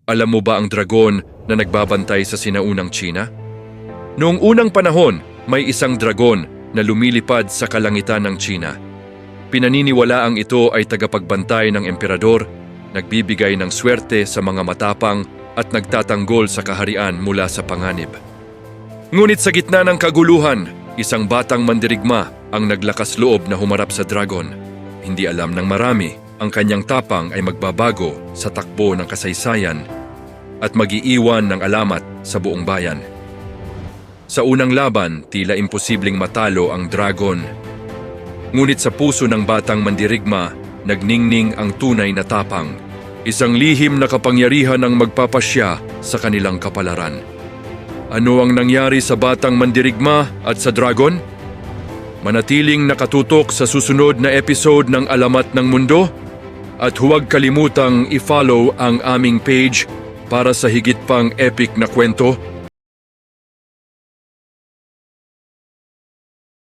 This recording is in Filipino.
Alam mo ba ang dragon na nagbabantay sa sinaunang Tsina? Noong unang panahon, may isang dragon na lumilipad sa kalangitan ng Tsina. Pinaniniwalaang ito ay tagapagbantay ng emperador, nagbibigay ng swerte sa mga matapang at nagtatanggol sa kaharian mula sa panganib. Ngunit sa gitna ng kaguluhan, isang batang mandirigma ang naglakas loob na humarap sa dragon. Hindi alam ng marami, ang kanyang tapang ay magbabago sa takbo ng kasaysayan at mag-iiwan ng alamat sa buong bayan. Sa unang laban, tila imposibleng matalo ang dragon. Ngunit sa puso ng batang mandirigma, nagningning ang tunay na tapang. Isang lihim na kapangyarihan ang magpapasya sa kanilang kapalaran. Ano ang nangyari sa batang mandirigma at sa dragon? Manatiling nakatutok sa susunod na episode ng Alamat ng Mundo at huwag kalimutang i-follow ang aming page para sa higit pang epic na kwento.